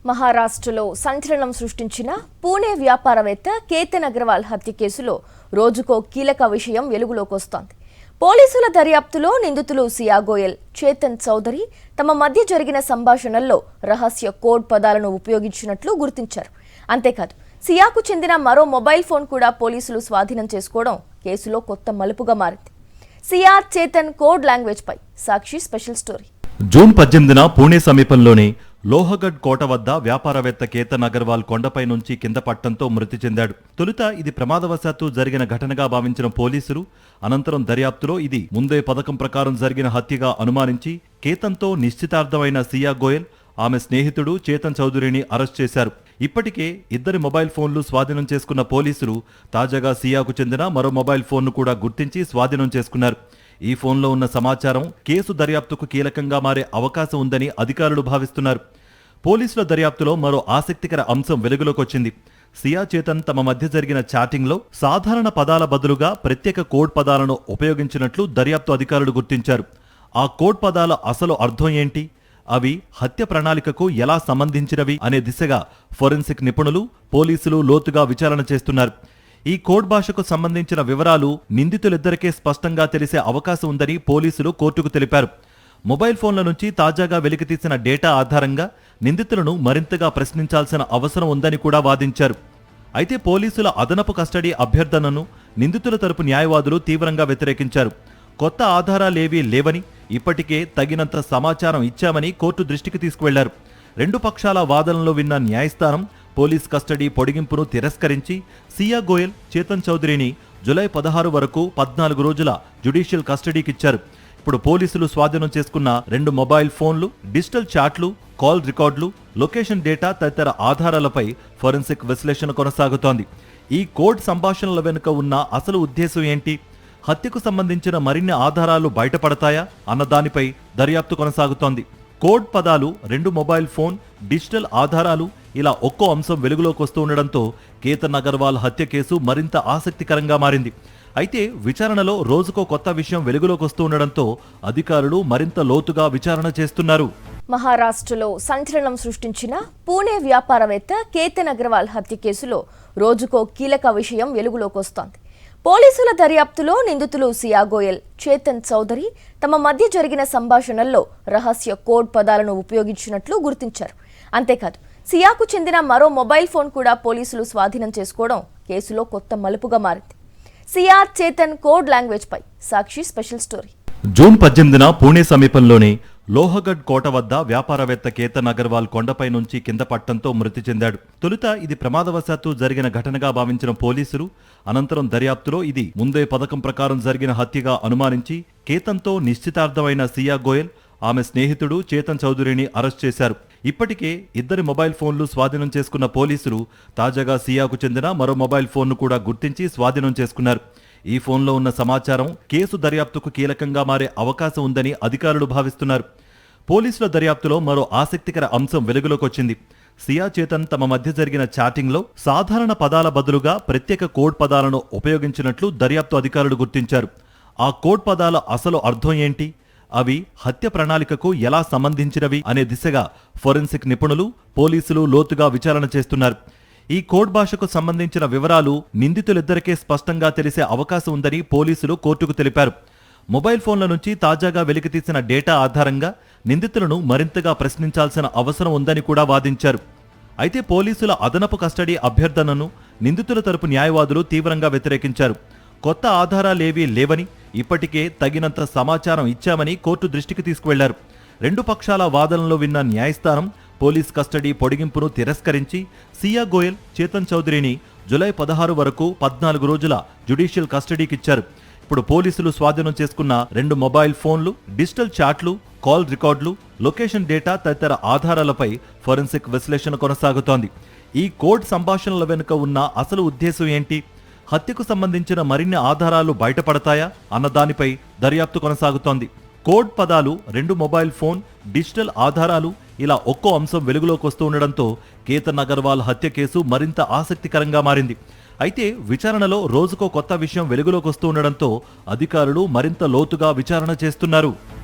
మహారాష్ట్రలో సంచలనం సృష్టించిన పూణే వ్యాపారవేత్త కేతన్ అగర్వాల్ హత్య కేసులో రోజుకో కీలక విషయం వెలుగులోకి వస్తోంది. పోలీసుల దర్యాప్తులో నిందితులు సియా గోయల్, చేతన్ చౌదరి తమ మధ్య జరిగిన సంభాషణల్లో రహస్య కోడ్ పదాలను ఉపయోగించినట్లు గుర్తించారు. అంతేకాదు, సియాకు చెందిన మరో మొబైల్ ఫోన్ కూడా పోలీసులు స్వాధీనం చేసుకోవడం కేసులో కొత్త మలుపుగా మారింది. సియా, చేతన్ కోడ్ లాంగ్వేజ్ పై సాక్షి స్పెషల్ స్టోరీ. జూన్ 18న పూణే సమీపంలోని లోహగఢ్ కోట వద్ద వ్యాపారవేత్త కేతన్ అగర్వాల్ కొండపై నుంచి కింద పట్టడంతో మృతి చెందాడు. తొలుత ఇది ప్రమాదవశాత్తు జరిగిన ఘటనగా భావించిన పోలీసులు అనంతరం దర్యాప్తులో ఇది ముందే పథకం ప్రకారం జరిగిన హత్యగా అనుమానించి కేతన్తో నిశ్చితార్థమైన సియా గోయల్, ఆమె స్నేహితుడు చేతన్ చౌదరిని అరెస్ట్ చేశారు. ఇప్పటికే ఇద్దరి మొబైల్ ఫోన్లు స్వాధీనం చేసుకున్న పోలీసులు తాజాగా సియాకు చెందిన మరో మొబైల్ ఫోన్ను కూడా గుర్తించి స్వాధీనం చేసుకున్నారు. ఈ ఫోన్లో ఉన్న సమాచారం కేసు దర్యాప్తుకు కీలకంగా మారే అవకాశం ఉందని అధికారులు భావిస్తున్నారు. పోలీసుల దర్యాప్తులో మరో ఆసక్తికర అంశం వెలుగులోకి వచ్చింది. సియా, చేతన్ తమ మధ్య జరిగిన చాటింగ్లో సాధారణ పదాల బదులుగా ప్రత్యేక కోడ్ పదాలను ఉపయోగించినట్లు దర్యాప్తు అధికారులు గుర్తించారు. ఆ కోడ్ పదాల అసలు అర్థం ఏంటి, అవి హత్య ప్రణాళికకు ఎలా సంబంధించినవి అనే దిశగా ఫోరెన్సిక్ నిపుణులు, పోలీసులు లోతుగా విచారణ చేస్తున్నారు. ఈ కోడ్ భాషకు సంబంధించిన వివరాలు నిందితులిద్దరికే స్పష్టంగా తెలిసే అవకాశం ఉందని పోలీసులు కోర్టుకు తెలిపారు. మొబైల్ ఫోన్ల నుంచి తాజాగా వెలికితీసిన డేటా ఆధారంగా నిందితులను మరింతగా ప్రశ్నించాల్సిన అవసరం ఉందని కూడా వాదించారు. అయితే పోలీసుల అదనపు కస్టడీ అభ్యర్థనను నిందితుల తరపు న్యాయవాదులు తీవ్రంగా వ్యతిరేకించారు. కొత్త ఆధారాలేవీ లేవని, ఇప్పటికే తగినంత సమాచారం ఇచ్చామని కోర్టు దృష్టికి తీసుకువెళ్లారు. రెండు పక్షాల వాదనలు విన్న న్యాయస్థానం పోలీస్ కస్టడీ పొడిగింపును తిరస్కరించి సియా గోయల్, చేతన్ చౌదరిని జూలై 16 వరకు 14 రోజుల జ్యుడిషియల్ కస్టడీకిచ్చారు. ఇప్పుడు పోలీసులు స్వాధీనం చేసుకున్న 2 మొబైల్ ఫోన్లు, డిజిటల్ చాట్లు, కాల్ రికార్డులు, లొకేషన్ డేటా తదితర ఆధారాలపై ఫోరెన్సిక్ విశ్లేషణ కొనసాగుతోంది. ఈ కోడ్ సంభాషణల వెనుక ఉన్న అసలు ఉద్దేశం ఏంటి, హత్యకు సంబంధించిన మరిన్ని ఆధారాలు బయటపడతాయా అన్న దానిపై దర్యాప్తు కొనసాగుతోంది. కోడ్ పదాలు, 2 మొబైల్ ఫోన్, డిజిటల్ ఆధారాలు, ఇలా ఒక్కో అంశం వెలుగులోకి వస్తూ ఉండడంతో కేతన్ అగర్వాల్ హత్య కేసు మరింత ఆసక్తికరంగా మారింది. అయితే విచారణలో రోజుకో కొత్త విషయం వెలుగులోకి వస్తూ ఉండడంతో అధికారులు మరింత లోతుగా విచారణ చేస్తున్నారు. మహారాష్ట్రలో సంచలనం సృష్టించిన పూణే వ్యాపారవేత్త కేతన్ అగర్వాల్ హత్య కేసులో రోజుకో కీలక విషయం వెలుగులోకి వస్తోంది. పోలీసుల దర్యాప్తులో నిందితులు సియా గోయల్, చేతన్ చౌదరి తమ మధ్య జరిగిన సంభాషణల్లో రహస్య కోడ్ పదాలను ఉపయోగించినట్లు గుర్తించారు. అంతేకాదు, సియాకు చెందిన మరో మొబైల్ ఫోన్ కూడా పోలీసులు స్వాధీనం చేసుకోవడం కేసులో కొత్త మలుపుగా మారింది. సియా, చేతన్ కోడ్ లాంగ్వేజ్ పై సాక్షి స్పెషల్ స్టోరీ. జూన్ 18న పూణే సమీపంలోని లోహగఢ్ కోట వద్ద వ్యాపారవేత్త కేతన్ అగర్వాల్ కొండపై నుంచి కింద పట్టడంతో మృతి చెందాడు. తొలుత ఇది ప్రమాదవశాత్తు జరిగిన ఘటనగా భావించిన పోలీసులు అనంతరం దర్యాప్తులో ఇది ముందే పథకం ప్రకారం జరిగిన హత్యగా అనుమానించి కేతన్తో నిశ్చితార్థమైన సియా గోయల్, ఆమె స్నేహితుడు చేతన్ చౌదరిని అరెస్ట్ చేశారు. ఇప్పటికే ఇద్దరి మొబైల్ ఫోన్లు స్వాధీనం చేసుకున్న పోలీసులు తాజాగా సియాకు చెందిన మరో మొబైల్ ఫోన్ను కూడా గుర్తించి స్వాధీనం చేసుకున్నారు. ఈ ఫోన్లో ఉన్న సమాచారం కేసు దర్యాప్తుకు కీలకంగా మారే అవకాశం ఉందని అధికారులు భావిస్తున్నారు. పోలీసుల దర్యాప్తులో మరో ఆసక్తికర అంశం వెలుగులోకి వచ్చింది. సియా, చేతన్ తమ మధ్య జరిగిన చాటింగ్లో సాధారణ పదాల బదులుగా ప్రత్యేక కోడ్ పదాలను ఉపయోగించినట్లు దర్యాప్తు అధికారులు గుర్తించారు. ఆ కోడ్ పదాల అసలు అర్థం ఏంటి, అవి హత్య ప్రణాళికకు ఎలా సంబంధించినవి అనే దిశగా ఫోరెన్సిక్ నిపుణులు, పోలీసులు లోతుగా విచారణ చేస్తున్నారు. ఈ కోడ్ భాషకు సంబంధించిన వివరాలు నిందితులిద్దరికే స్పష్టంగా తెలిసే అవకాశం ఉందని పోలీసులు కోర్టుకు తెలిపారు. మొబైల్ ఫోన్ల నుంచి తాజాగా వెలికితీసిన డేటా ఆధారంగా నిందితులను మరింతగా ప్రశ్నించాల్సిన అవసరం ఉందని కూడా వాదించారు. అయితే పోలీసుల అదనపు కస్టడీ అభ్యర్థనను నిందితుల తరపు న్యాయవాదులు తీవ్రంగా వ్యతిరేకించారు. కొత్త ఆధారాలేవీ లేవని, ఇప్పటికే తగినంత సమాచారం ఇచ్చామని కోర్టు దృష్టికి తీసుకువెళ్లారు. రెండు పక్షాల వాదనలు విన్న న్యాయస్థానం పోలీస్ కస్టడీ పొడిగింపును తిరస్కరించి సియా గోయల్, చేతన్ చౌదరిని జూలై 16 వరకు 14 రోజుల జ్యుడిషియల్ కస్టడీకిచ్చారు. ఇప్పుడు పోలీసులు స్వాధీనం చేసుకున్న 2 మొబైల్ ఫోన్లు, డిజిటల్ చాట్లు, కాల్ రికార్డులు, లొకేషన్ డేటా తదితర ఆధారాలపై ఫోరెన్సిక్ విశ్లేషణ కొనసాగుతోంది. ఈ కోడ్ సంభాషణల వెనుక ఉన్న అసలు ఉద్దేశం ఏంటి, హత్యకు సంబంధించిన మరిన్ని ఆధారాలు బయటపడతాయా అన్న దానిపై దర్యాప్తు కొనసాగుతోంది. కోడ్ పదాలు, 2 మొబైల్ ఫోన్, డిజిటల్ ఆధారాలు, ఇలా ఒక్కో అంశం వెలుగులోకి వస్తూ ఉండడంతో కేతన్ అగర్వాల్ హత్య కేసు మరింత ఆసక్తికరంగా మారింది. అయితే విచారణలో రోజుకో కొత్త విషయం వెలుగులోకి వస్తూ ఉండడంతో అధికారులు మరింత లోతుగా విచారణ చేస్తున్నారు.